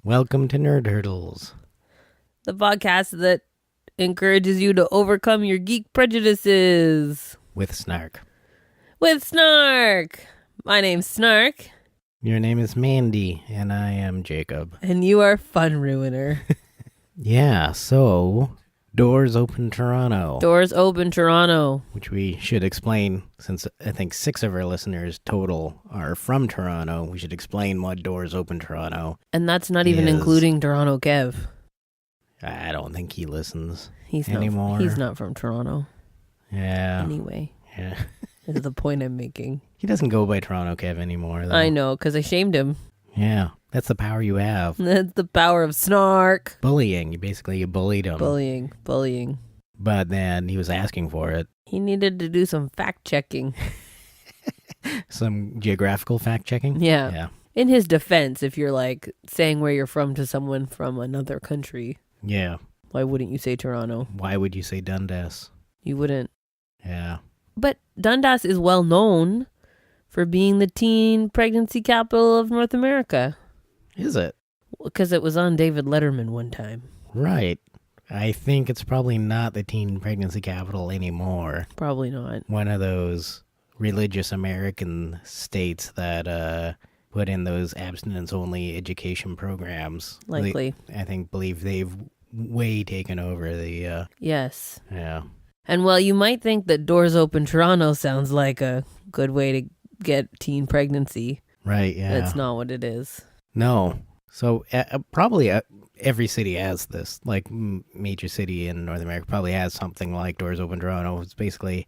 Welcome to Nerd Hurdles. The podcast that encourages you to overcome your geek prejudices. With Snark. With Snark! My name's Snark. Your name is Mandi, and I am Jakob. And you are Fun Ruiner. Yeah, so, Doors Open Toronto. Doors Open Toronto. Which we should explain, since I think 6 of our listeners total are from Toronto. We should explain what Doors Open Toronto And that's not even including Toronto Kev. I don't think he listens He's anymore. He's not from Toronto. Yeah. Anyway. Yeah. Is the point I'm making. He doesn't go by Toronto Kev anymore, though. I know, because I shamed him. Yeah, that's the power you have. That's the power of Snark. Bullying. You bullied him. Bullying. But then he was asking for it. He needed to do some fact-checking. Some geographical fact-checking? Yeah. In his defense, if you're like saying where you're from to someone from another country. Yeah. Why wouldn't you say Toronto? Why would you say Dundas? You wouldn't. Yeah. But Dundas is well known for being the teen pregnancy capital of North America. Is it? Because it was on David Letterman one time. Right. I think it's probably not the teen pregnancy capital anymore. Probably not. One of those religious American states that put in those abstinence-only education programs. Likely. Believe they've way taken over the... Yes. Yeah. And while you might think that Doors Open Toronto sounds like a good way to get teen pregnancy. Right, yeah. That's not what it is. No. So probably every city has this. Like major city in North America probably has something like Doors Open Toronto. It's basically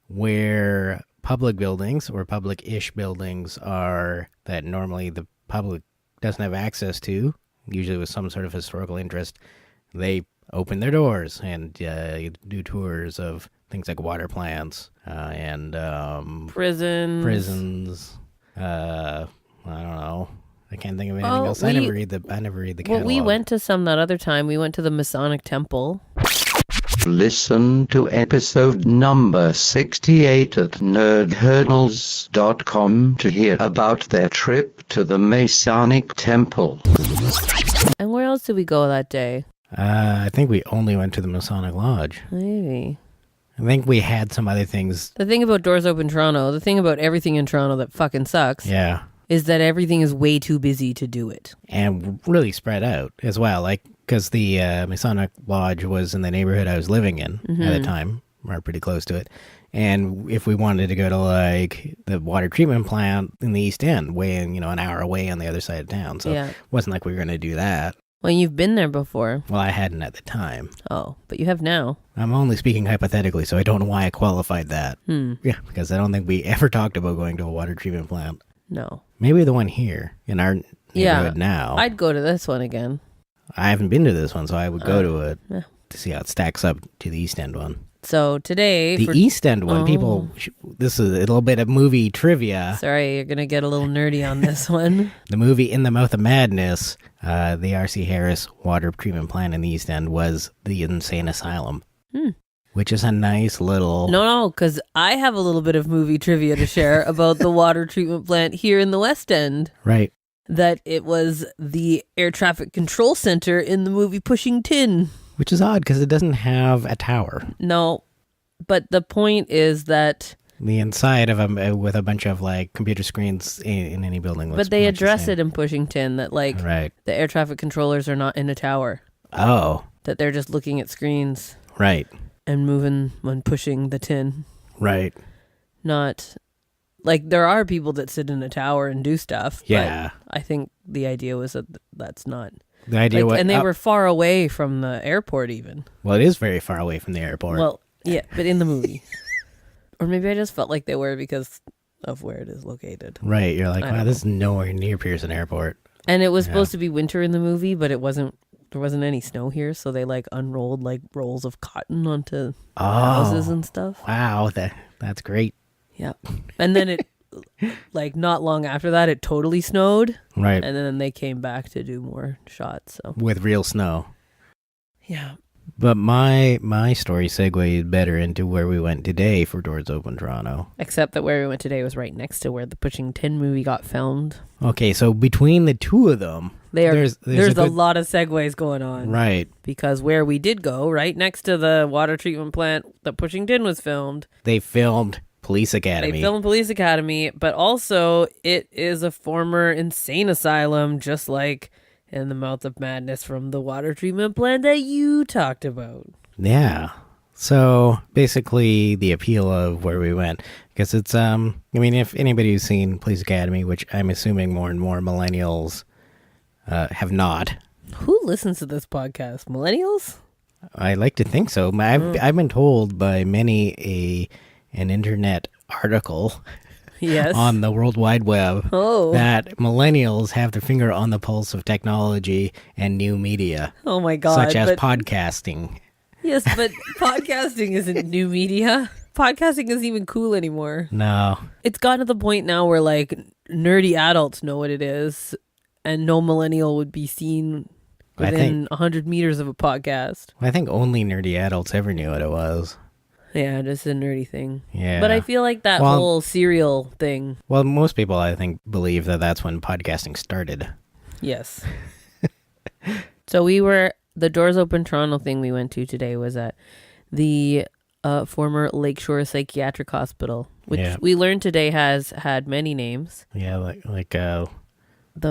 where public buildings or public-ish buildings are that normally the public doesn't have access to, usually with some sort of historical interest. They open their doors and do tours of things like water plants and prisons. I don't know. I can't think of anything else. I never read the catalog. Well, we went to some that other time. We went to the Masonic Temple. Listen to episode number 68 at nerdhurdles.com to hear about their trip to the Masonic Temple. And where else did we go that day? I think we only went to the Masonic Lodge. Maybe. I think we had some other things. The thing about Doors Open Toronto, the thing about everything in Toronto that fucking sucks, is that everything is way too busy to do it. And really spread out as well, like, because the Masonic Lodge was in the neighborhood I was living in at the time, or pretty close to it. And if we wanted to go to, like, the water treatment plant in the East End, an hour away on the other side of town. So it wasn't like we were going to do that. Well, you've been there before. Well, I hadn't at the time. Oh, but you have now. I'm only speaking hypothetically, so I don't know why I qualified that. Yeah, because I don't think we ever talked about going to a water treatment plant. No. Maybe the one here in our neighborhood now. I'd go to this one again. I haven't been to this one, so I would go to it to see how it stacks up to the East End one. So today... The East End one, this is a little bit of movie trivia. Sorry, you're going to get a little nerdy on this one. The movie In the Mouth of Madness, the R.C. Harris water treatment plant in the East End was the Insane Asylum. Which is a nice little... No, because I have a little bit of movie trivia to share about the water treatment plant here in the West End. Right. That it was the air traffic control center in the movie Pushing Tin. Which is odd, because it doesn't have a tower. No, but the point is that... The inside of with a bunch of, like, computer screens in any building. But they address it in Pushing Tin that, like, the air traffic controllers are not in a tower. Oh. That they're just looking at screens. Right. And moving when pushing the tin. Right. Not... Like, there are people that sit in a tower and do stuff. Yeah. But I think the idea was that that's not... The idea and they were far away from the airport even. Well, it is very far away from the airport. Well, yeah, but in the movie. Or maybe I just felt like they were because of where it is located. Right, you're like, wow, this is nowhere near Pearson Airport. And it was supposed to be winter in the movie, but it wasn't. There wasn't any snow here, so they like unrolled like rolls of cotton onto houses and stuff. Wow, that's great. Yeah. And then it, like not long after that, it totally snowed. Right. And then they came back to do more shots. So with real snow. Yeah. But my story segued better into where we went today for Doors Open Toronto. Except that where we went today was right next to where the Pushing Tin movie got filmed. Okay, so between the two of them, There's a good- lot of segues going on. Right. Because where we did go, right next to the water treatment plant that Pushing Tin was filmed, They filmed Police Academy. they filmed Police Academy, but also it is a former insane asylum, just like In the Mouth of Madness from the water treatment plant that you talked about. Yeah. So basically the appeal of where we went, because it's, I mean, if anybody who's seen Police Academy, which I'm assuming more and more millennials have not. Who listens to this podcast? Millennials? I like to think so. I've been told by many an internet article Yes. on the World Wide Web Oh. that millennials have their finger on the pulse of technology and new media, Oh my God. such as but- podcasting. Yes, but podcasting isn't new media. Podcasting isn't even cool anymore. No. It's gotten to the point now where like nerdy adults know what it is, and no millennial would be seen within 100 meters of a podcast. I think only nerdy adults ever knew what it was. Yeah, just a nerdy thing. Yeah. But I feel like that Well- whole serial thing. Well, most people, I think, believe that that's when podcasting started. Yes. So the Doors Open Toronto thing we went to today was at the former Lakeshore Psychiatric Hospital, which Yeah. we learned today has had many names. Yeah, like The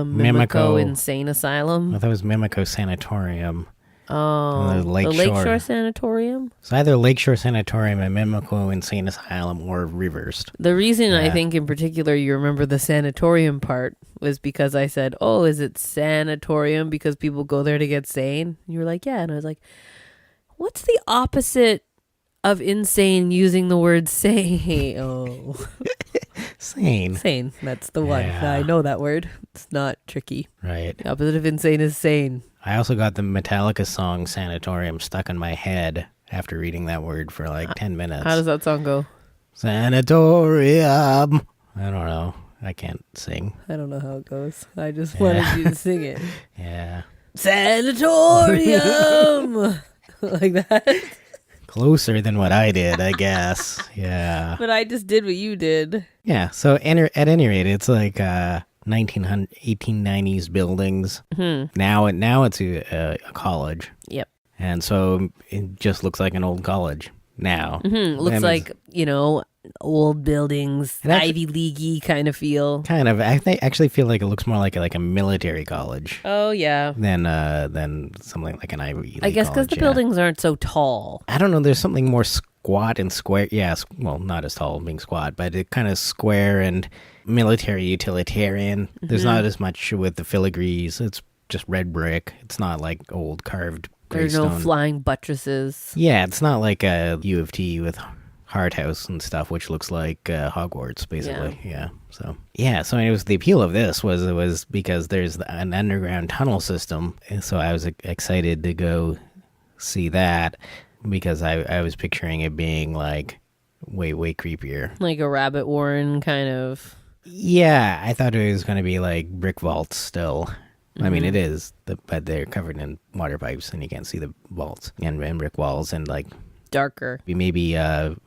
Mimico. Mimico Insane Asylum. I thought it was Mimico Sanatorium. Oh, the the Lakeshore. Lakeshore Sanatorium. It's either Lakeshore Sanatorium and Mimico Insane Asylum or reversed. The reason I Yeah. think in particular you remember the sanatorium part was because I said, "Oh, is it sanatorium because people go there to get sane?" And you were like, "Yeah," and I was like, "What's the opposite of insane using the word sane?" Oh, Sane. sane. That's the one. Yeah. I know that word. It's not tricky. Right. The opposite of insane is sane. I also got the Metallica song Sanatorium stuck in my head after reading that word for like 10 minutes. How does that song go? Sanatorium. I don't know. I can't sing. I don't know how it goes. I just wanted you to sing it. Yeah. Sanatorium! Like that. Closer than what I did, I guess. Yeah. But I just did what you did. Yeah. So at any rate, it's like 1890s buildings. Now it's a college. Yep. And so it just looks like an old college now. Looks And like, old buildings, It actually- Ivy League-y kind of feel. kind of. Actually feel like it looks more like a military college Oh, yeah. than something like an Ivy League I guess because college, the buildings aren't so tall. I don't know. There's something more squat and square. Yeah, well, not as tall being squat, but it kind of square and military utilitarian. There's not as much with the filigrees. It's just red brick. It's not like old carved There's greystone. no flying buttresses. Yeah, it's not like a U of T with Hard House and stuff, which looks like Hogwarts, basically. Yeah. So it was the appeal of this was because there's an underground tunnel system, and so I was excited to go see that because I was picturing it being like way creepier. Like a rabbit warren kind of. Yeah, I thought it was going to be like brick vaults still. I mean, it is, but they're covered in water pipes, and you can't see the vaults and brick walls, and like Darker. maybe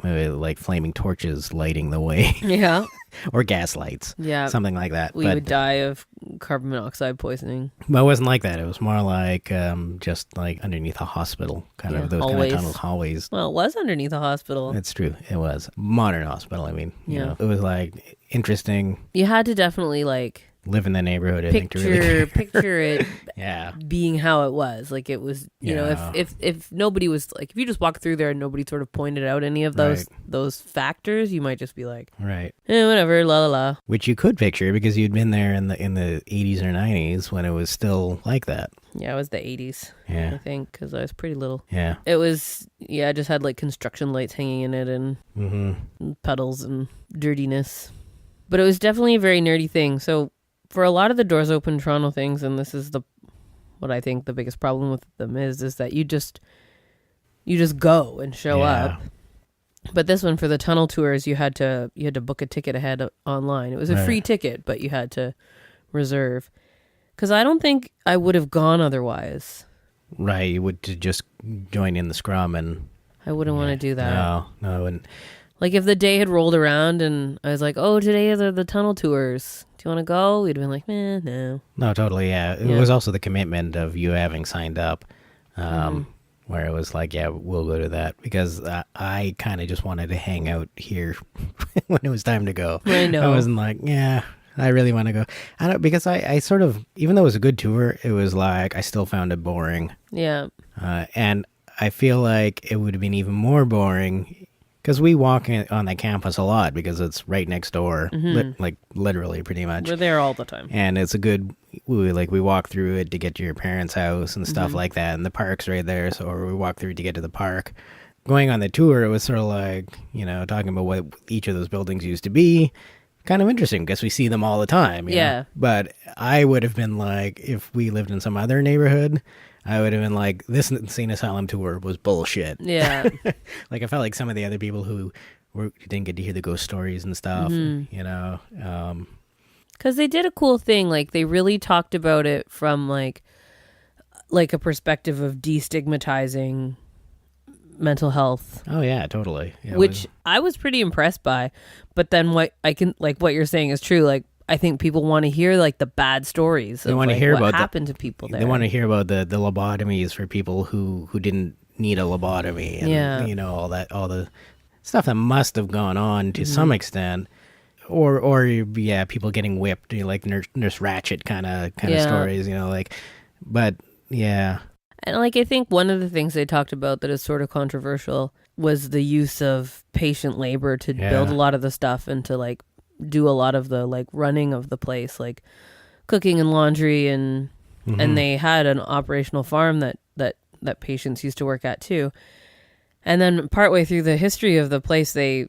like flaming torches lighting the way, Yeah. or gas lights, Yeah. something like that. We would die of carbon monoxide poisoning. But it wasn't like that. It was more like just like underneath a hospital, kind Yeah, of those hallways. kind of tunnel hallways. Well, it was underneath a hospital. It's true. It was modern hospital. I mean, you Yeah. know, it was like interesting. You had to definitely like Live in the neighborhood. I think to really, picture it yeah. being how it was. Like it was, you know, Yeah. if nobody was like, if you just walked through there and nobody sort of pointed out any of those factors, you might just be like, Right. whatever, la la la. Which you could picture because you'd been there in the 80s or 90s when it was still like that. Yeah, it was the 80s, I Yeah. think, because I was pretty little. Yeah. It was, yeah, I just had like construction lights hanging in it and puddles and dirtiness. But it was definitely a very nerdy thing. So for a lot of the Doors Open Toronto things, and this is what I think the biggest problem with them is that you just go and show Yeah. up. But this one, for the tunnel tours, you had to book a ticket ahead online. It was a Right. free ticket, but you had to reserve. Because I don't think I would have gone otherwise. Right. You would to just join in the scrum and I wouldn't want to do that. No, I wouldn't. Like if the day had rolled around and I was like, oh, today are the tunnel tours. Do you want to go? We'd have been like, no. No, totally, yeah. It was also the commitment of you having signed up, where it was like, yeah, we'll go to that, because I kind of just wanted to hang out here when it was time to go. I know. I wasn't like, yeah, I really want to go. Because I sort of, even though it was a good tour, it was like, I still found it boring. Yeah. And I feel like it would have been even more boring, because we walk on the campus a lot because it's right next door, like literally pretty much. We're there all the time. And it's a good, we walk through it to get to your parents' house and stuff like that. And the park's right there. So we walk through to get to the park. Going on the tour, it was sort of like, talking about what each of those buildings used to be. Kind of interesting because we see them all the time. You know? But I would have been like, if we lived in some other neighborhood, I would have been like, this insane asylum tour was bullshit. Yeah. Like, I felt like some of the other people who didn't get to hear the ghost stories and stuff, Because they did a cool thing. Like, they really talked about it from, like a perspective of destigmatizing mental health. Oh, yeah, totally. Yeah, which I was pretty impressed by. But then what you're saying is true. Like, I think people want to hear like the bad stories. They want to hear what happened to people there. They want to hear about the lobotomies for people who didn't need a lobotomy, and all the stuff that must have gone on to some extent, or people getting whipped, like Nurse Ratched kind of stories, but yeah. And like I think one of the things they talked about that is sort of controversial was the use of patient labor to build a lot of the stuff and to like do a lot of the like running of the place, like cooking and laundry, and they had an operational farm that patients used to work at too. And then partway through the history of the place, they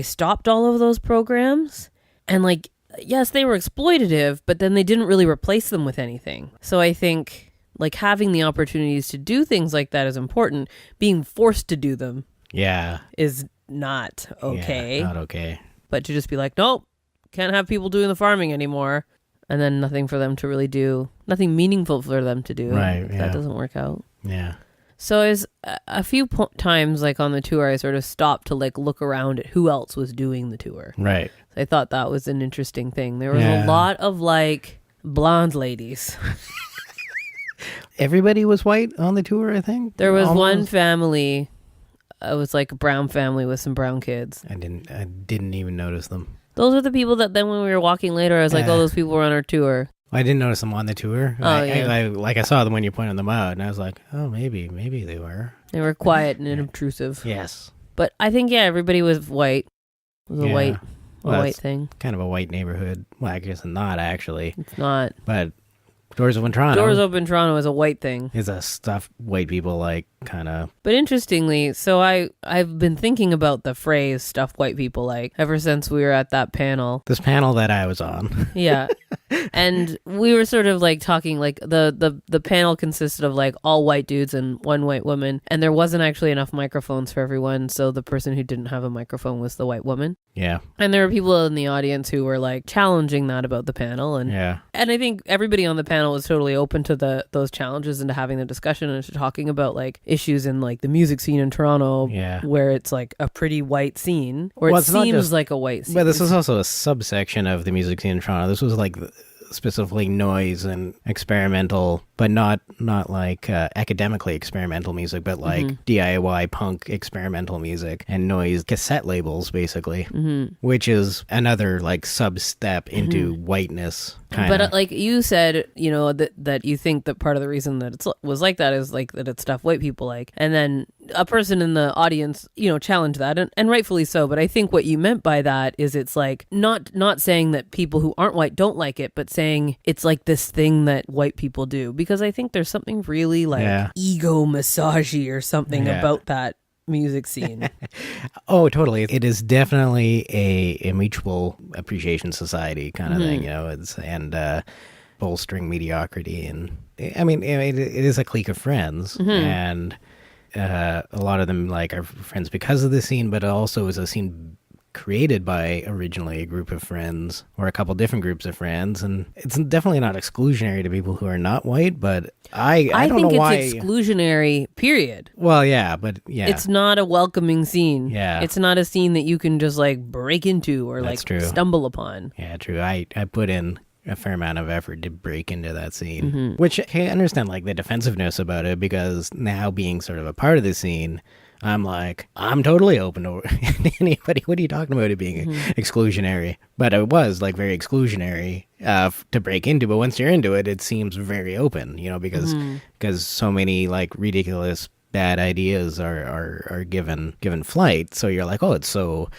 stopped all of those programs, and like, yes, they were exploitative, but then they didn't really replace them with anything. So I think like having the opportunities to do things like that is important. Being forced to do them is not okay. Yeah, not okay. But to just be like, nope, can't have people doing the farming anymore, and then nothing for them to really do, nothing meaningful for them to do. Right, yeah. That doesn't work out. Yeah. So as a few times, like on the tour, I sort of stopped to like look around at who else was doing the tour. Right. So I thought that was an interesting thing. There was a lot of like blonde ladies. Everybody was white on the tour, I think. There was one family. It was like a brown family with some brown kids. I didn't even notice them. Those are the people that then when we were walking later, I was like, oh, those people were on our tour. I didn't notice them on the tour. Oh, yeah. I saw them when you pointed them out, and I was like, oh, maybe they were. They were quiet and unobtrusive. Yes. But I think, everybody was white. It was a white thing. Kind of a white neighborhood. Well, I guess not, actually. It's not. But Doors Open Toronto. Doors Open Toronto is a white thing. Is a stuff white people like, kind of. But interestingly, so I've been thinking about the phrase stuff white people like ever since we were at that panel. This panel that I was on. Yeah. And we were sort of like talking, like the panel consisted of like all white dudes and one white woman, and there wasn't actually enough microphones for everyone, so the person who didn't have a microphone was the white woman. Yeah. And there were people in the audience who were like challenging that about the panel, and and I think everybody on the panel was totally open to those challenges and to having the discussion and to talking about like issues in like the music scene in Toronto, where it's like a pretty white scene, or it seems like a white scene. But this is also a subsection of the music scene in Toronto. This was like specifically noise and experimental, but not like academically experimental music, but like DIY punk experimental music and noise cassette labels, basically, which is another like sub-step into whiteness. Kinda. But like you said, that you think that part of the reason that it was like that is like that it's stuff white people like, and then a person in the audience, challenged that, and rightfully so. But I think what you meant by that is it's like not saying that people who aren't white don't like it, but saying it's like this thing that white people do, because I think there's something really like ego massagey or something about that music scene. Oh, totally. It is definitely a mutual appreciation society kind of thing, and bolstering mediocrity. And I mean, it is a clique of friends, and a lot of them like are friends because of the scene, but it also is a scene created by originally a group of friends or a couple different groups of friends, and it's definitely not exclusionary to people who are not white, but I don't think know why. it's exclusionary, period. Well, yeah, but yeah. It's not a welcoming scene. Yeah. It's not a scene that you can just like break into or That's like true. stumble upon. Yeah, true. I put in a fair amount of effort to break into that scene, which I understand like the defensiveness about it, because now being sort of a part of the scene, I'm like, I'm totally open to anybody. What are you talking about it being exclusionary? But it was like very exclusionary to break into. But once you're into it, it seems very open, because so many like ridiculous bad ideas are given flight. So you're like, oh, it's so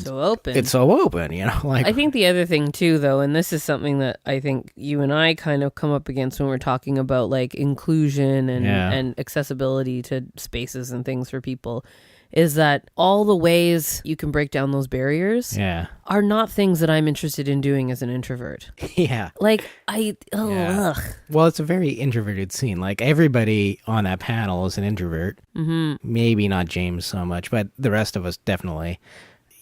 open. It's so open, like. I think the other thing too, though, and this is something that I think you and I kind of come up against when we're talking about like inclusion and accessibility to spaces and things for people, is that all the ways you can break down those barriers are not things that I'm interested in doing as an introvert. Yeah. Like, Well, it's a very introverted scene. Like, everybody on that panel is an introvert. Mm-hmm. Maybe not James so much, but the rest of us definitely.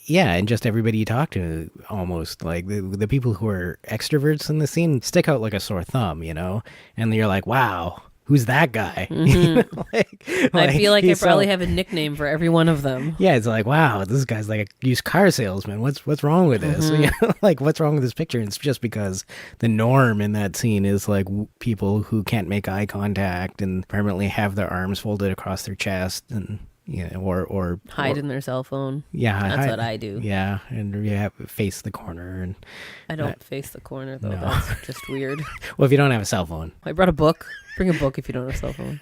Yeah, and just everybody you talk to, almost, like, the people who are extroverts in the scene stick out like a sore thumb, And you're like, wow, who's that guy? Mm-hmm. I feel like I probably have a nickname for every one of them. Yeah, it's like, wow, this guy's like a used car salesman. What's wrong with this? Like, what's wrong with this picture? And it's just because the norm in that scene is like people who can't make eye contact and permanently have their arms folded across their chest and... or hide in their cell phone. Yeah, that's what I do. Yeah, and you have face the corner, and I don't face the corner though. No. That's just weird. Well, if you don't have a cell phone, I brought a book. Bring a book if you don't have a cell phone.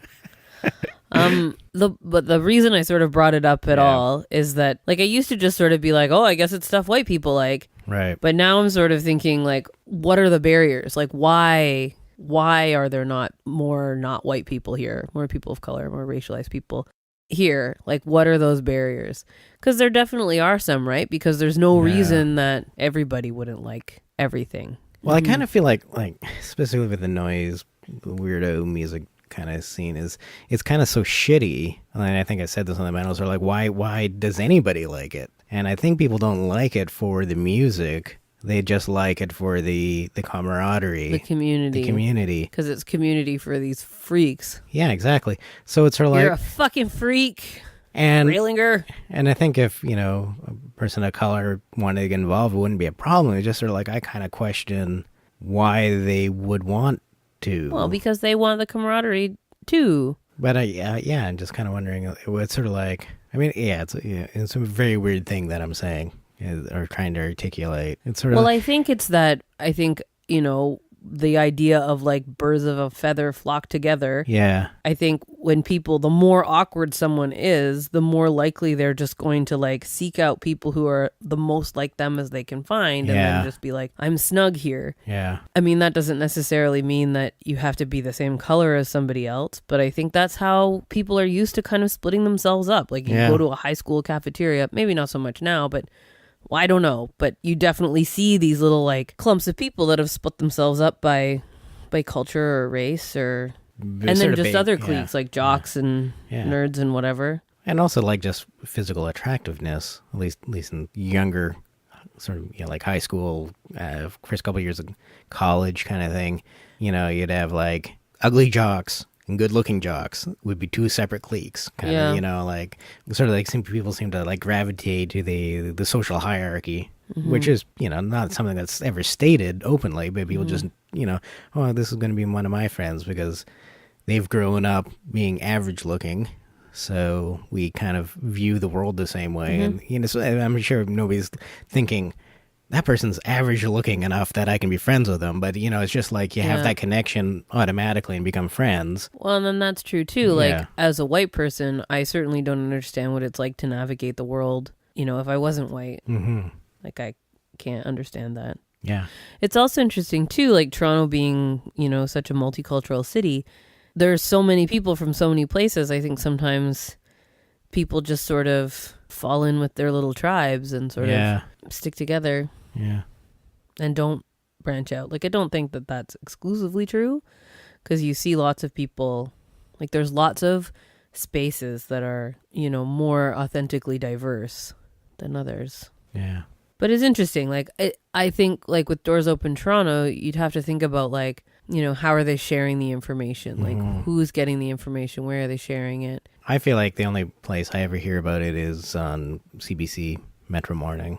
But the reason I sort of brought it up at all is that like I used to just sort of be like, oh, I guess it's stuff white people like. Right. But now I'm sort of thinking like, what are the barriers? Like, why are there not more not white people here? More people of color, more racialized people here? Like, what are those barriers? Because there definitely are some, right? Because there's no reason that everybody wouldn't like everything. Well, I kind of feel like specifically with the noise, the weirdo music kind of scene it's kind of so shitty. And I think I said this on the manuals, are like, why does anybody like it? And I think people don't like it for the music. They just like it for the camaraderie. The community. Because it's community for these freaks. Yeah, exactly. So it's sort of like... You're a fucking freak, and Railinger. And I think if, a person of color wanted to get involved, it wouldn't be a problem. It's just sort of like, I kind of question why they would want to. Well, because they want the camaraderie, too. But I'm just kind of wondering, it's sort of like... I mean, it's a very weird thing that I'm saying. Or trying to articulate. It's sort of... Well, I think it's that, the idea of like birds of a feather flock together. Yeah. I think when the more awkward someone is, the more likely they're just going to like seek out people who are the most like them as they can find and then just be like, I'm snug here. Yeah. I mean, that doesn't necessarily mean that you have to be the same color as somebody else, but I think that's how people are used to kind of splitting themselves up. Like you go to a high school cafeteria, maybe not so much now, but well, I don't know, but you definitely see these little like clumps of people that have split themselves up by culture or race or and then just other cliques like jocks and nerds and whatever. And also like just physical attractiveness, at least in younger sort of like high school, first couple years of college kind of thing. You'd have like ugly jocks and good-looking jocks would be two separate cliques, kind of, like sort of like people seem to like gravitate to the social hierarchy, which is, not something that's ever stated openly, but people just, oh, this is going to be one of my friends because they've grown up being average-looking, so we kind of view the world the same way, and so I'm sure nobody's thinking that person's average looking enough that I can be friends with them. But, it's just like you have that connection automatically and become friends. Well, and then that's true, too. Like, as a white person, I certainly don't understand what it's like to navigate the world, if I wasn't white. Mm-hmm. Like, I can't understand that. Yeah. It's also interesting, too, like Toronto being, such a multicultural city. There's so many people from so many places. I think sometimes people just sort of fall in with their little tribes and sort of stick together. Yeah. And don't branch out. Like, I don't think that that's exclusively true because you see lots of people, like there's lots of spaces that are, more authentically diverse than others. Yeah. But it's interesting. Like, I think, like, with Doors Open Toronto, you'd have to think about, like, you know, how are they sharing the information? Like, who's getting the information? Where are they sharing it? I feel like the only place I ever hear about it is on CBC Metro Morning.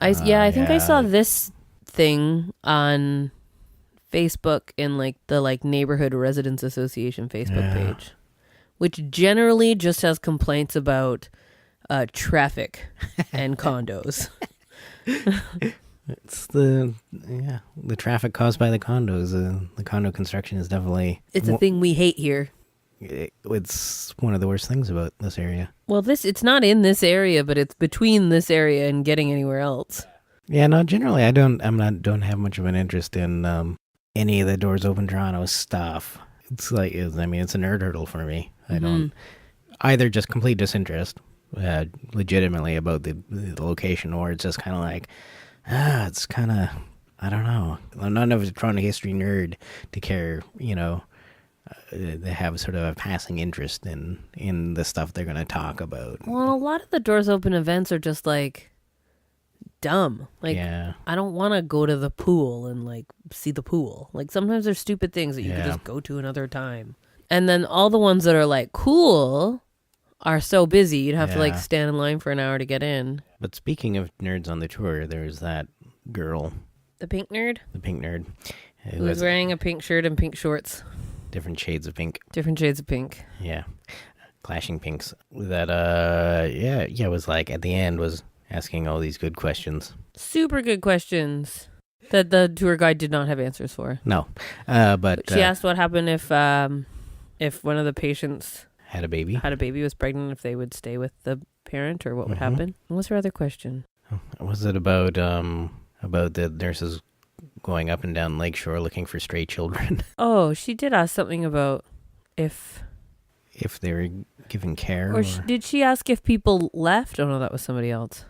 I think I saw this thing on Facebook in, like, the, like, Neighborhood Residents Association Facebook page, which generally just has complaints about traffic and condos. It's the traffic caused by the condos. The condo construction is definitely... It's a thing we hate here. It's one of the worst things about this area. Well, it's not in this area, but it's between this area and getting anywhere else. Yeah, no, generally I don't have much of an interest in any of the Doors Open Toronto stuff. It's like, it's a nerd hurdle for me. I don't either just complete disinterest legitimately about the location, or it's just kind of like, it's kind of, I don't know. I'm not enough of a Toronto history nerd to care, you know, they have sort of a passing interest in the stuff they're going to talk about. Well, a lot of the Doors Open events are just like dumb. Like, I don't want to go to the pool and like see the pool. Like, sometimes there's stupid things that you can just go to another time. And then all the ones that are like cool are so busy, you'd have to like stand in line for an hour to get in. But speaking of nerds on the tour, there's that girl. The pink nerd? The pink nerd. Who was wearing a pink shirt and pink shorts. Different shades of pink. Different shades of pink. Yeah. Clashing pinks. That, was like, at the end was asking all these good questions. Super good questions that the tour guide did not have answers for. No. But she asked what happened if one of the patients had a baby, was pregnant, if they would stay with the parent, or what would happen. What was her other question? Was it about the nurses going up and down Lakeshore looking for stray children? Oh, she did ask something about if they were given care. Or did she ask if people left? Oh, no, that was somebody else.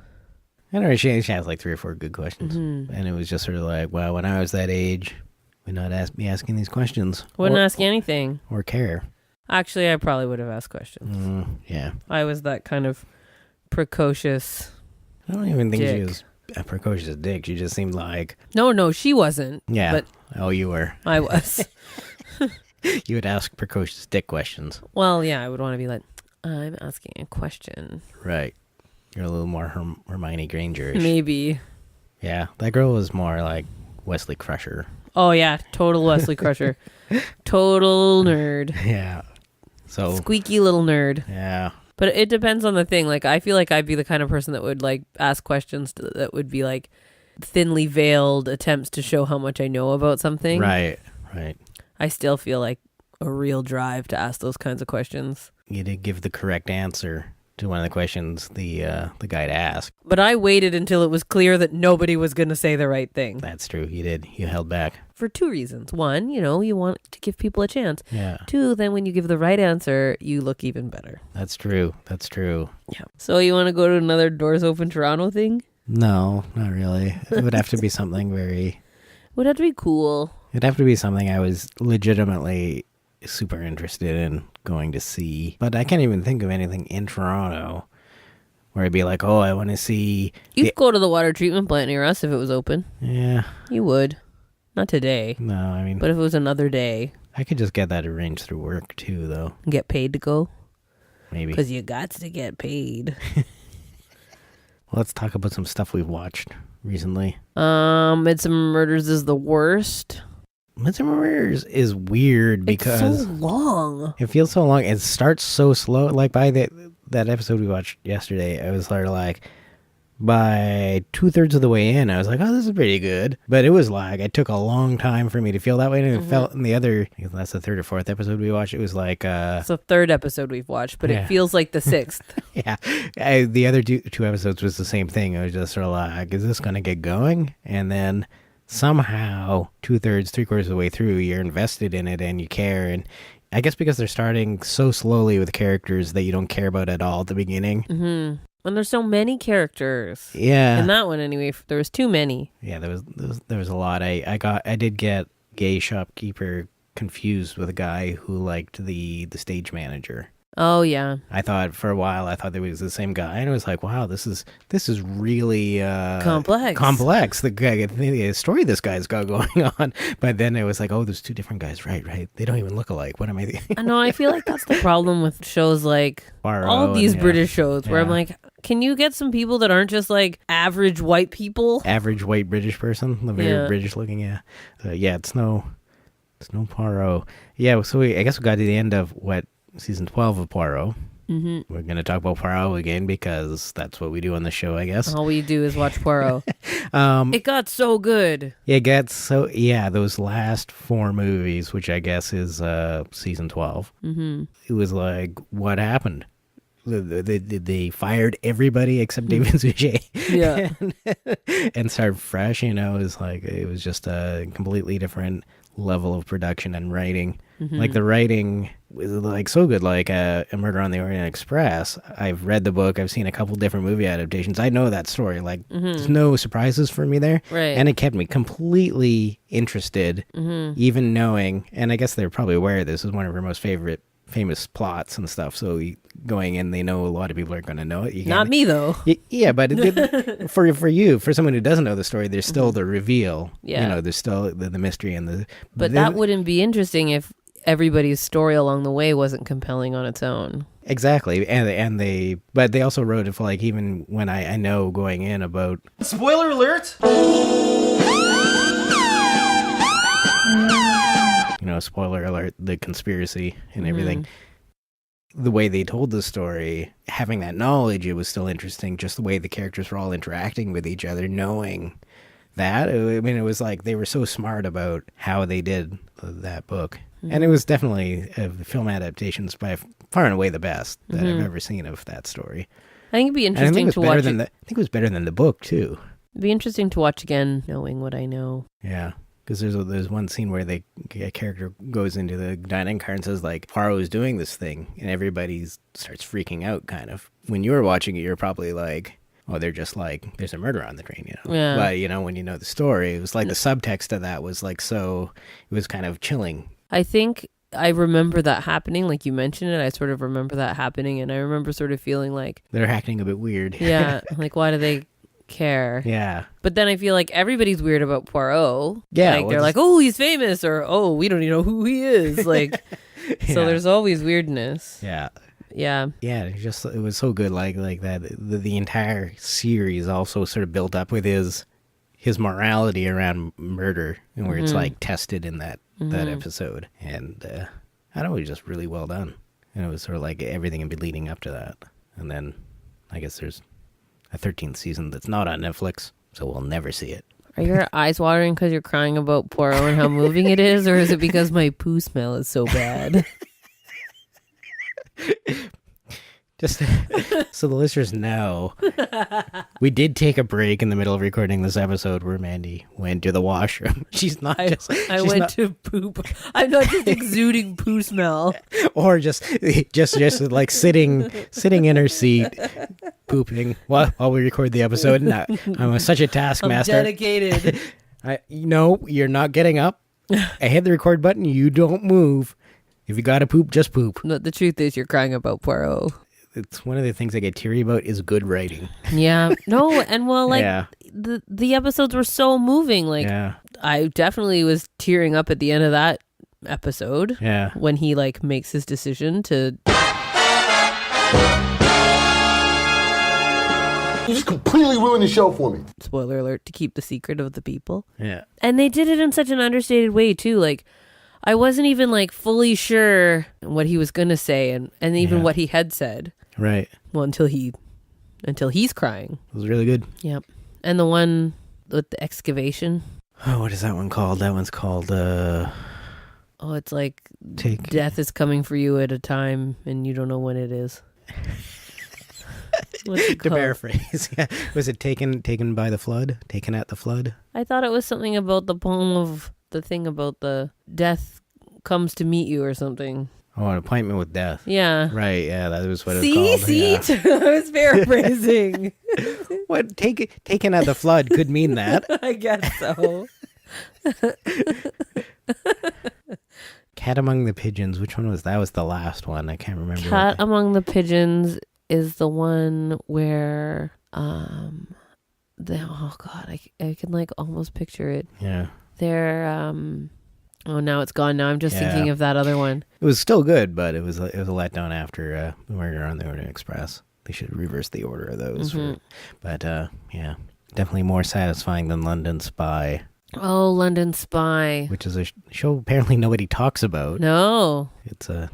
I don't know. She asked like 3 or 4 good questions. And it was just sort of like, wow, when I was that age, we'd not be asking these questions. Wouldn't ask anything. Or care. Actually, I probably would have asked questions. Yeah. I was that kind of precocious I don't even think dick. she was a precocious dick. She just seemed like... No, she wasn't. Yeah. But oh, you were. I was. You would ask precocious dick questions. Well, yeah, I would want to be like, I'm asking a question. Right. You're a little more Hermione Granger-ish. Maybe. Yeah, that girl was more like Wesley Crusher. Oh, yeah, total Wesley Crusher. Total nerd. Yeah. So squeaky little nerd. Yeah. But it depends on the thing. Like, I feel like I'd be the kind of person that would, like, ask questions that would be, like, thinly veiled attempts to show how much I know about something. Right. I still feel like a real drive to ask those kinds of questions. You did give the correct answer to one of the questions the guide asked. But I waited until it was clear that nobody was going to say the right thing. That's true. You did. You held back. For 2 reasons. 1, you want to give people a chance. Yeah. 2, then when you give the right answer, you look even better. That's true. Yeah. So you want to go to another Doors Open Toronto thing? No, not really. It would have to be something very... Would have to be cool. It'd have to be something I was legitimately super interested in going to see. But I can't even think of anything in Toronto where I'd be like, oh, I want to see... You'd go to the water treatment plant near us if it was open. Yeah. You would. Not today. No, I mean... But if it was another day. I could just get that arranged through work, too, though. Get paid to go? Maybe. Because you got to get paid. Well, let's talk about some stuff we've watched recently. Midsummer Murders is the worst. Midsummer Murders is weird because... It's so long. It feels so long. It starts so slow. Like, by that episode we watched yesterday, I was sort of like... By 2/3 of the way in, I was like, oh, this is pretty good. But it was like, it took a long time for me to feel that way. And it felt in the other... That's the 3rd or 4th episode we watched. It was like... It's the 3rd episode we've watched, but it feels like the 6th. Yeah. The other two episodes was the same thing. I was just sort of like, is this going to get going? And then... somehow 2/3, 3/4 of the way through, you're invested in it and you care. And I guess because they're starting so slowly with characters that you don't care about at all at the beginning. Mm-hmm. And there's so many characters. Yeah. In that one, anyway, there was too many. Yeah, there was a lot. I did get gay shopkeeper confused with a guy who liked the stage manager. Oh, yeah. I thought for a while, I thought it was the same guy, and it was like, wow, this is really complex. The story this guy's got going on, but then it was like, oh, there's two different guys, right? They don't even look alike. What am I thinking? I know. I feel like that's the problem with shows like Poirot all these and, British shows, where I'm Yeah. like, can you get some people that aren't just like average white people? Average white British person, the very Yeah. British looking, yeah. It's no Poirot. Yeah, so I guess we got to the end of season 12 of Poirot. Mm-hmm. We're going to talk about Poirot again because that's what we do on the show, I guess. All we do is watch Poirot. It got so good. Those last 4 movies, which I guess is season 12. Mm-hmm. It was like, what happened? They fired everybody except David Suchet. Yeah. and started fresh. It was just a completely different level of production and writing. Mm-hmm. Like the writing was like so good. Like A Murder on the Orient Express. I've read the book. I've seen a couple different movie adaptations. I know that story. Like there's no surprises for me there. Right. And it kept me completely interested, even knowing. And I guess they're probably aware this is one of her most famous plots and stuff. So going in, they know a lot of people are going to know it. Not me though. Yeah, but for someone who doesn't know the story, there's still the reveal. Yeah. There's still the mystery and the. But that wouldn't be interesting if everybody's story along the way wasn't compelling on its own. Exactly, but they also wrote it for like even when I know going in about. Spoiler alert! Spoiler alert, the conspiracy and everything. The way they told the story, having that knowledge, it was still interesting. Just the way the characters were all interacting with each other, knowing that. I mean, it was like they were so smart about how they did that book. And it was definitely the film adaptations by far and away the best that I've ever seen of that story. I think it'd be interesting to watch. I think it was better than the book too. It'd be interesting to watch again, knowing what I know. Yeah. Because there's one scene where a character goes into the dining car and says, like, Poirot is doing this thing, and everybody starts freaking out, kind of. When you were watching it, you're probably like, oh, they're just like, there's a murder on the train, Yeah. But, when you know the story, it was like the subtext of that was like so, it was kind of chilling. I think I remember that happening, like you mentioned it. I sort of remember that happening, and I remember sort of feeling like... They're acting a bit weird. Yeah, like, why do they care? Yeah. But then I feel like everybody's weird about Poirot. Yeah. Like they're like, oh, he's famous, or oh, we don't even know who he is. Like, so there's always weirdness. Yeah. Yeah. Yeah, it was so good, like that. The entire series also sort of built up with his morality around murder, and where it's like tested in that episode, and I don't know, it was just really well done, and it was sort of like everything had been leading up to that, and then I guess there's a 13th season that's not on Netflix, so we'll never see it. Are your eyes watering because you're crying about Poirot and how moving it is, or is it because my poo smell is so bad? Just so the listeners know, we did take a break in the middle of recording this episode where Mandy went to the washroom. She's not I went to poop. I'm not just exuding poo smell. Or just like sitting in her seat, pooping while we record the episode. No, I'm such a taskmaster. I'm dedicated. No, you're not getting up. I hit the record button. You don't move. If you gotta poop, just poop. No, the truth is, you're crying about Poirot. It's one of the things I get teary about is good writing. Yeah. No, and well, like Yeah. the episodes were so moving. Like, Yeah. I definitely was tearing up at the end of that episode. Yeah. When he like makes his decision to. You just completely ruined the show for me. Spoiler alert, to keep the secret of the people. Yeah. And they did it in such an understated way too. Like, I wasn't even like fully sure what he was gonna say, and even what he had said. Right. Well, until he's crying. It was really good. Yep. And the one with the excavation. Oh, what is that one called? That one's called Oh, it's like death is coming for you at a time and you don't know when it is. What's it to called? paraphrase. Yeah. Was it taken by the flood? Taken at the flood? I thought it was something about the poem of the thing about the death comes to meet you or something. Oh, an appointment with death. Yeah. Right, yeah, that was what it was called. See? Yeah. I was paraphrasing. What taken at the flood could mean that. I guess so. Cat Among the Pigeons. Which one was that? Was the last one? I can't remember. Cat Among the Pigeons is the one where oh god, I can like almost picture it. Yeah. They're oh, now it's gone. Now I'm just thinking of that other one. It was still good, but it was a letdown after the Murder on the Orient Express. They should reverse the order of those. But yeah, definitely more satisfying than London Spy. Oh, London Spy. Which is a show apparently nobody talks about. No. It's on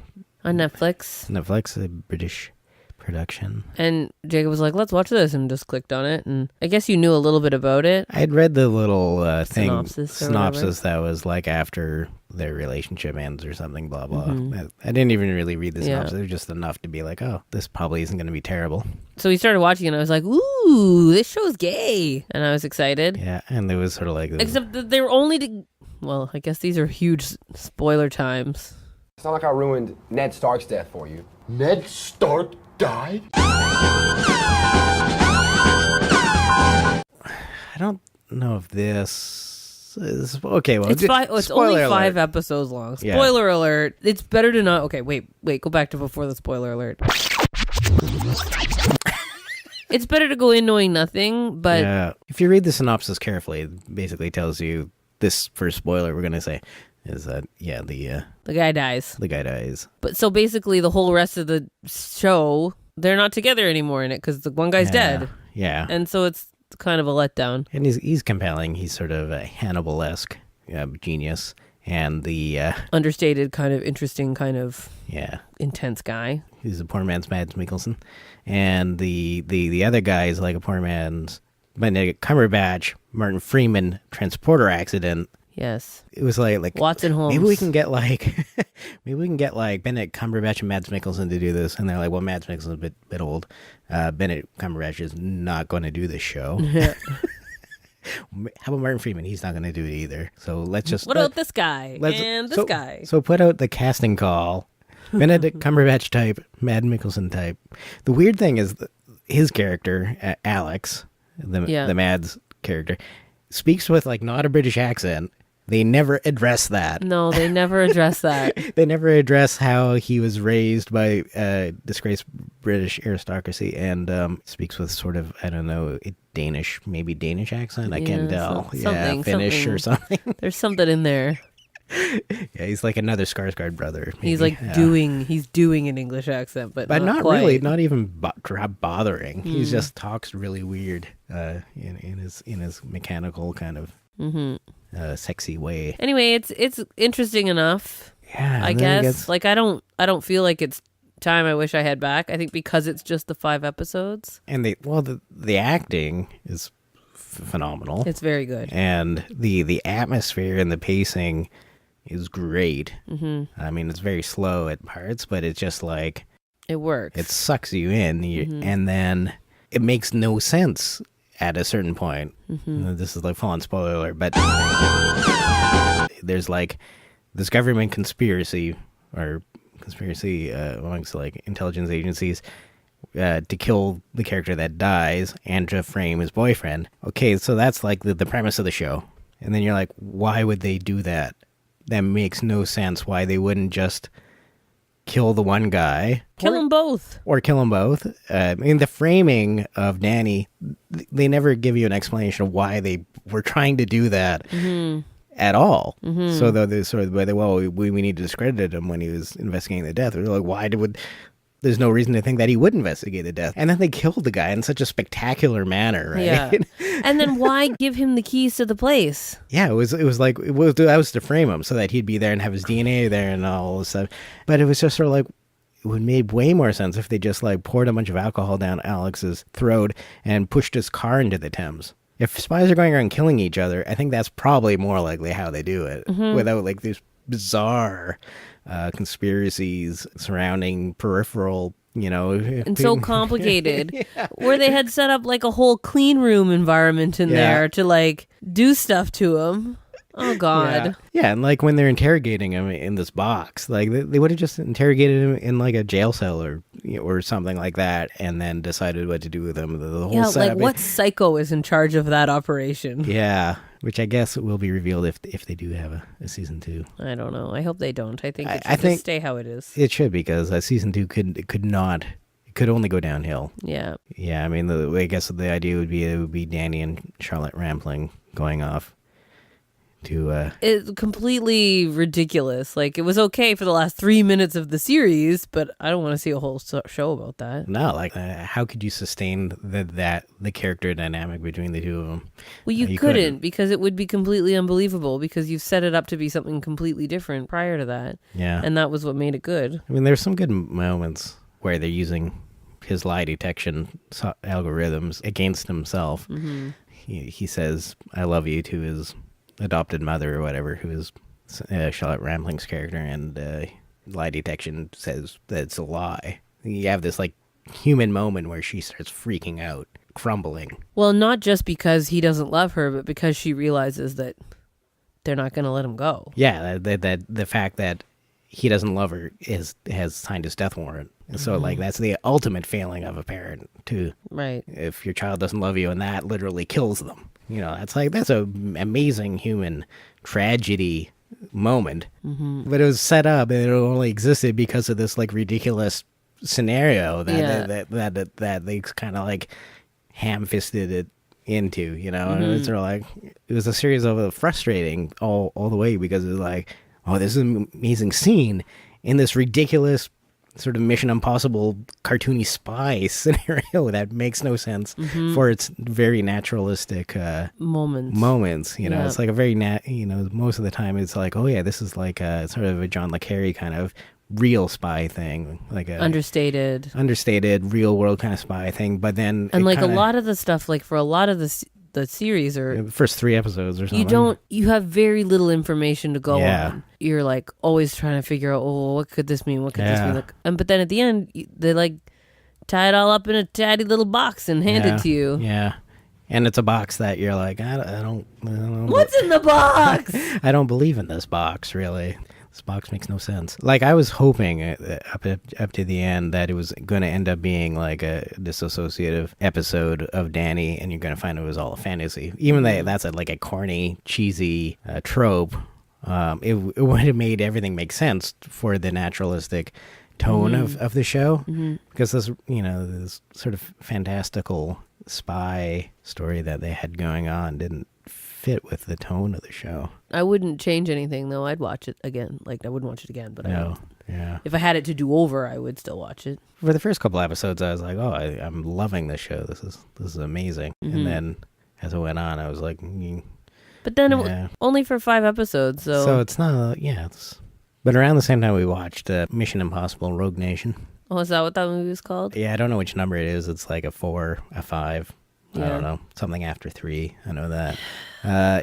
Netflix. Netflix, a British production. And Jacob was like, let's watch this, and just clicked on it. And I guess you knew a little bit about it. I had read the little synopsis that was like after their relationship ends or something, blah, blah. I didn't even really read the synopsis. It was just enough to be like, oh, this probably isn't going to be terrible. So we started watching it, and I was like, ooh, this show's gay. And I was excited. Yeah, and it was sort of like... Except that they were only... Well, I guess these are huge spoiler times. It's not like I ruined Ned Stark's death for you. Ned Stark died? I don't know if this is... Okay, well... It's only 5 episodes long. Spoiler alert. It's better to not... Okay, wait. Go back to before the spoiler alert. It's better to go in knowing nothing, but... Yeah. If you read the synopsis carefully, it basically tells you this first spoiler we're going to say is that, the guy dies. The guy dies. But so basically the whole rest of the show, they're not together anymore in it because the one guy's dead. Yeah. And so it's kind of a letdown. And he's compelling. He's sort of a Hannibal-esque genius. And the... understated, kind of interesting, kind of... intense guy. He's a poor man's Mads Mikkelsen. And the other guy is like a poor man's Benedict Cumberbatch, Martin Freeman transporter accident. Yes. It was like Watson Holmes. Maybe we can get like Benedict Cumberbatch and Mads Mikkelsen to do this. And they're like, well, Mads Mikkelsen's a bit old. Benedict Cumberbatch is not going to do this show. Yeah. How about Martin Freeman? He's not going to do it either. So let's just... What about this guy and this guy? So put out the casting call. Benedict Cumberbatch type, Mads Mikkelsen type. The weird thing is that his character, Alex, the Mads character, speaks with like not a British accent. They never address that. No, they never address that. They never address how he was raised by disgraced British aristocracy and speaks with sort of, I don't know, Danish accent. I can't tell. Finnish or something. There's something in there. Yeah, he's like another Skarsgård brother. Maybe. He's like doing an English accent, but not quite. Really, not even bothering. He just talks really weird in his mechanical kind of sexy way. Anyway, it's interesting enough. Yeah, I guess. Like I don't feel like it's time I wish I had back. I think because it's just the 5 episodes. And the acting is phenomenal. It's very good. And the atmosphere and the pacing is great. I mean, it's very slow at parts, but it's just like... It works. It sucks you in, and then it makes no sense at a certain point. This is like full-on spoiler alert, but there's like this government conspiracy amongst like intelligence agencies to kill the character that dies and to frame his boyfriend. Okay, so that's like the premise of the show. And then you're like, why would they do that? That makes no sense. Why they wouldn't just kill the one guy. Kill them both. Or kill them both. In the framing of Danny, they never give you an explanation of why they were trying to do that at all. So they sort of, we need to discredit him when he was investigating the death. They're like, there's no reason to think that he would investigate the death. And then they killed the guy in such a spectacular manner, right? Yeah. And then why give him the keys to the place? Yeah, it was that was to frame him so that he'd be there and have his DNA there and all this stuff. But it was just sort of like, it would make way more sense if they just like poured a bunch of alcohol down Alex's throat and pushed his car into the Thames. If spies are going around killing each other, I think that's probably more likely how they do it without like these bizarre conspiracies surrounding peripheral, and so complicated, where they had set up like a whole clean room environment in there to like do stuff to him. Oh God. Yeah, and like when they're interrogating him in this box, like they would have just interrogated him in like a jail cell or something like that, and then decided what to do with him. The whole setup. Like what psycho is in charge of that operation? Yeah. which I guess will be revealed if they do have a season 2. I don't know. I hope they don't. I think it should I think just stay how it is. It should, because season 2 could only go downhill. Yeah. Yeah, I mean, I guess the idea would be it would be Danny and Charlotte Rampling going off to It's completely ridiculous. Like, it was okay for the last 3 minutes of the series, but I don't want to see a whole show about that. no, like how could you sustain the character dynamic between the two of them? Well, you couldn't, because it would be completely unbelievable, because you've set it up to be something completely different prior to that. Yeah. And that was what made it good. I mean, there's some good moments where they're using his lie detection algorithms against himself. Mm-hmm. He says, I love you to his adopted mother or whatever, who is Charlotte Rampling's character, and lie detection says that it's a lie. You have this like human moment where she starts freaking out, crumbling. Well, not just because he doesn't love her, but because she realizes that they're not going to let him go. Yeah, that the fact that he doesn't love her has signed his death warrant. So like that's the ultimate failing of a parent too. Right. If your child doesn't love you, and that literally kills them. That's an amazing human tragedy moment. Mm-hmm. But it was set up, and it only existed because of this like ridiculous scenario that they kind of like ham-fisted it into. And it's sort of like it was a series of frustrating all the way, because it was like, oh, this is an amazing scene in this ridiculous sort of Mission Impossible cartoony spy scenario that makes no sense for its very naturalistic moments. It's like a very most of the time it's like, oh yeah, this is like a sort of a John le Carre kind of real spy thing, like a understated real world kind of spy thing. But then a lot of the stuff, like for a lot of the series, or the first 3 episodes or something, you have very little information to go on. You're like always trying to figure out, oh, what could this mean? What could this mean? But then at the end, they like tie it all up in a tatty little box and hand it to you. Yeah. And it's a box that you're like, I don't What's in the box? I don't believe in this box, really. This box makes no sense. Like, I was hoping up to the end that it was going to end up being like a disassociative episode of Danny, and you're going to find it was all a fantasy. Even though that's like a corny, cheesy trope, it would have made everything make sense for the naturalistic tone of the show, because this this sort of fantastical spy story that they had going on didn't fit with the tone of the show. I wouldn't change anything, though. I'd watch it again. Like, I wouldn't watch it again, but if I had it to do over, I would still watch it. For the first couple episodes, I was like, oh, I'm loving this show. This is amazing. And then as it went on, I was like, but then it only for 5 episodes, so it's not but around the same time we watched Mission Impossible Rogue Nation. Oh, is that what that movie was called? Yeah, I don't know which number it is. It's like a 4, a 5. I don't know, something after 3. I know that.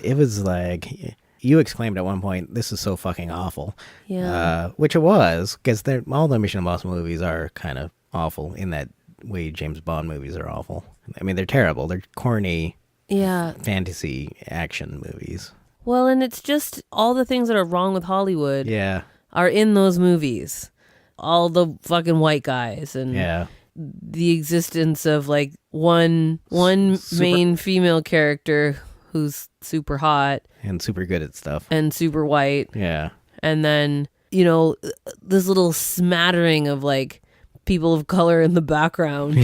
It was like, you exclaimed at one point, this is so fucking awful. Yeah. Which it was, because all the Mission Impossible movies are kind of awful in that way James Bond movies are awful. I mean, they're terrible. They're corny fantasy action movies. Well, and it's just all the things that are wrong with Hollywood are in those movies. All the fucking white guys and the existence of like one main female character who's super hot and super good at stuff and super white, and then this little smattering of like people of color in the background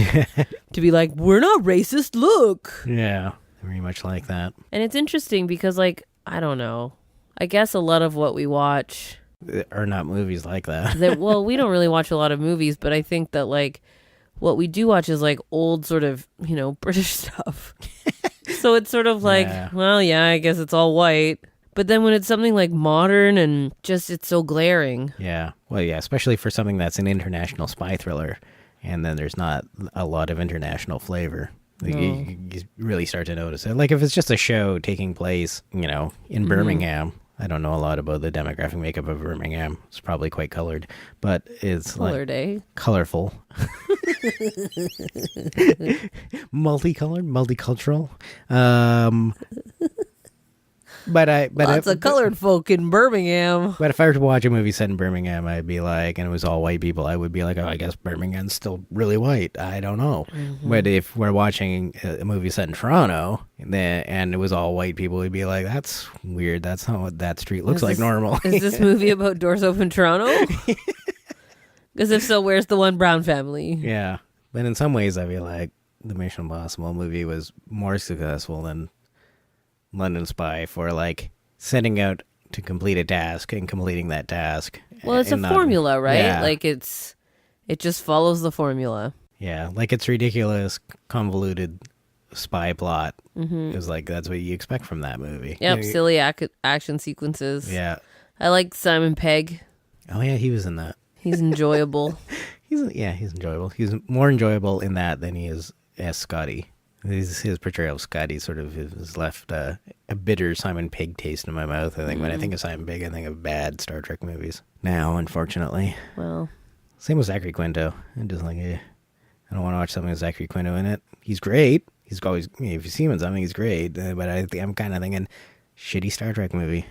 to be like, we're not racist, look. Very much like that. And it's interesting because, like, I don't know, I guess a lot of what we watch are not movies like that. Well, we don't really watch a lot of movies, but I think that like what we do watch is like old sort of, British stuff. So it's sort of like, well, yeah, I guess it's all white. But then when it's something like modern and just it's so glaring. Yeah. Well, yeah, especially for something that's an international spy thriller, and then there's not a lot of international flavor. Like, you really start to notice it. Like if it's just a show taking place, in Birmingham. I don't know a lot about the demographic makeup of Birmingham. It's probably quite colored, but it's colored, colorful. Multicolored, multicultural. Lots of colored folk in Birmingham. But if I were to watch a movie set in Birmingham, I'd be like, and it was all white people, I would be like, oh, I guess Birmingham's still really white. I don't know. Mm-hmm. But if we're watching a movie set in Toronto and it was all white people, we'd be like, that's weird. That's not what that street looks like normal. Is this movie about Doors Open Toronto? Because if so, where's the one brown family? Yeah. But in some ways, I feel like the Mission Impossible movie was more successful than London Spy for like setting out to complete a task and completing that task. Well, it's a formula, right? Yeah. Like it just follows the formula. Yeah, like it's ridiculous, convoluted spy plot. Because like that's what you expect from that movie. Yep, silly action sequences. Yeah. I like Simon Pegg. Oh yeah, he was in that. He's enjoyable. He's enjoyable. He's more enjoyable in that than he is as Scotty. His portrayal of Scotty sort of has left a bitter Simon Pegg taste in my mouth. I think when I think of Simon Pegg, I think of bad Star Trek movies. Now, unfortunately. Well, same with Zachary Quinto. I'm just like, I don't want to watch something with Zachary Quinto in it. He's great. He's always, if you see him in something, he's great. But I'm kind of thinking, shitty Star Trek movie.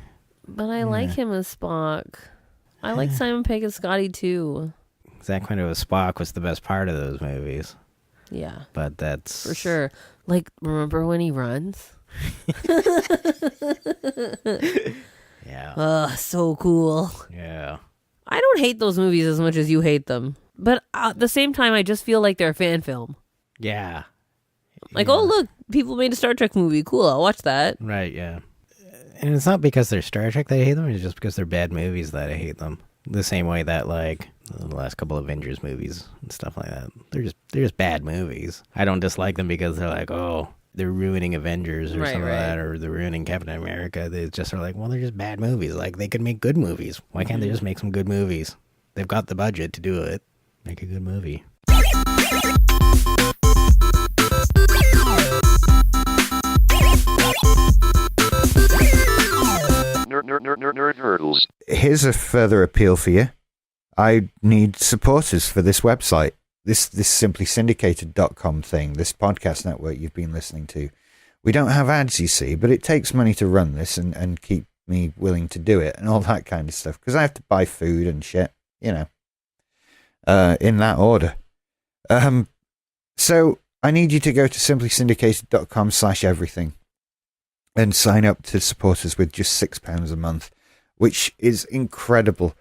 But I like him as Spock. I like Simon Pegg as Scotty too. Zach Quinto as Spock was the best part of those movies. Yeah. But that's... for sure. Like, remember when he runs? Yeah. Ugh, so cool. Yeah. I don't hate those movies as much as you hate them. But at the same time, I just feel like they're a fan film. Yeah. Like, oh, look, people made a Star Trek movie. Cool, I'll watch that. Right, yeah. And it's not because they're Star Trek that I hate them, it's just because they're bad movies that I hate them. The same way that, like, the last couple Avengers movies and stuff like that. They're just bad movies. I don't dislike them because they're like, oh, they're ruining Avengers or something like that, or they're ruining Captain America. They just are like, well, they're just bad movies. Like, they could make good movies. Why can't they just make some good movies? They've got the budget to do it. Make a good movie. Nerd hurdles. Here's a further appeal for you. I need supporters for this website. This simplysyndicated.com thing, this podcast network you've been listening to. We don't have ads, you see, but it takes money to run this and keep me willing to do it and all that kind of stuff. Because I have to buy food and shit, in that order. So I need you to go to simplysyndicated.com/everything. and sign up to support us with just £6 a month, which is incredible.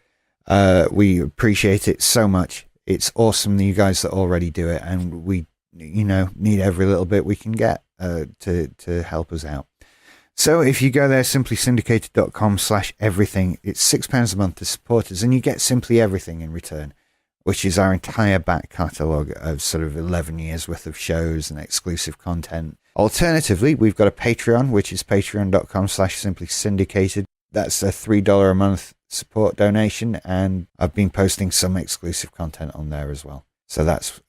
We appreciate it so much. It's awesome, you guys that already do it, and we, need every little bit we can get to help us out. So if you go there, simplysyndicated.com/everything, it's £6 a month to support us, and you get simply everything in return, which is our entire back catalogue of sort of 11 years worth of shows and exclusive content. Alternatively, we've got a Patreon, which is patreon.com/simplysyndicated. That's a $3 a month support donation, and I've been posting some exclusive content on there as well. So that's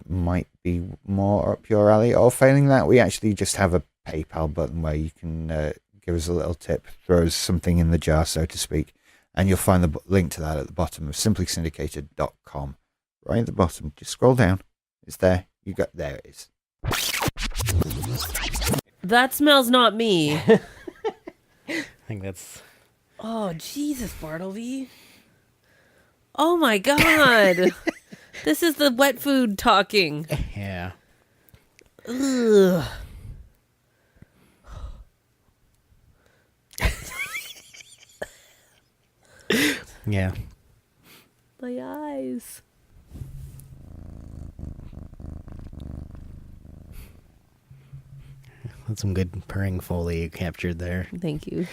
might be more up your alley. Or failing that, we actually just have a PayPal button where you can give us a little tip, throw us something in the jar, so to speak. And you'll find the link to that at the bottom of simplysyndicated.com. Right at the bottom. Just scroll down. It's there. There it is. That smells not me. I think that's... Oh, Jesus, Bartleby. Oh, my God. This is the wet food talking. Yeah. Ugh. Yeah. My eyes. That's some good purring Foley you captured there. Thank you.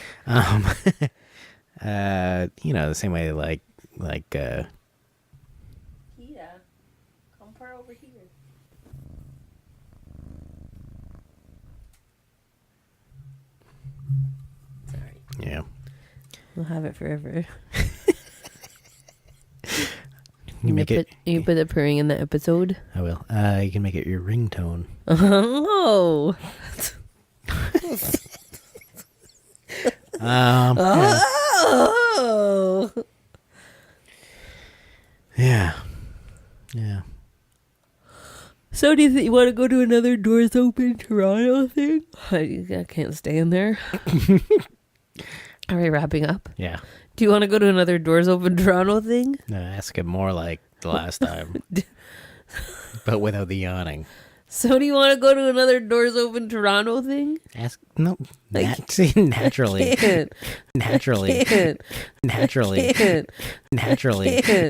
The same way like Yeah. Come far over here. Sorry. yeah. We'll have it forever. You make it. You put the purring in the episode. I will. You can make it your ringtone. Oh. Oh. Yeah. Yeah. So do you think you want to go to another Doors Open Toronto thing? I can't stay in there. Are we wrapping up? Yeah. Do you want to go to another Doors Open Toronto thing? No, ask it more like the last time. But without the yawning. So do you want to go to another Doors Open Toronto thing? Ask no. Like- See, naturally. Can't. Naturally. Can't. Naturally. Can't. Naturally. Can't.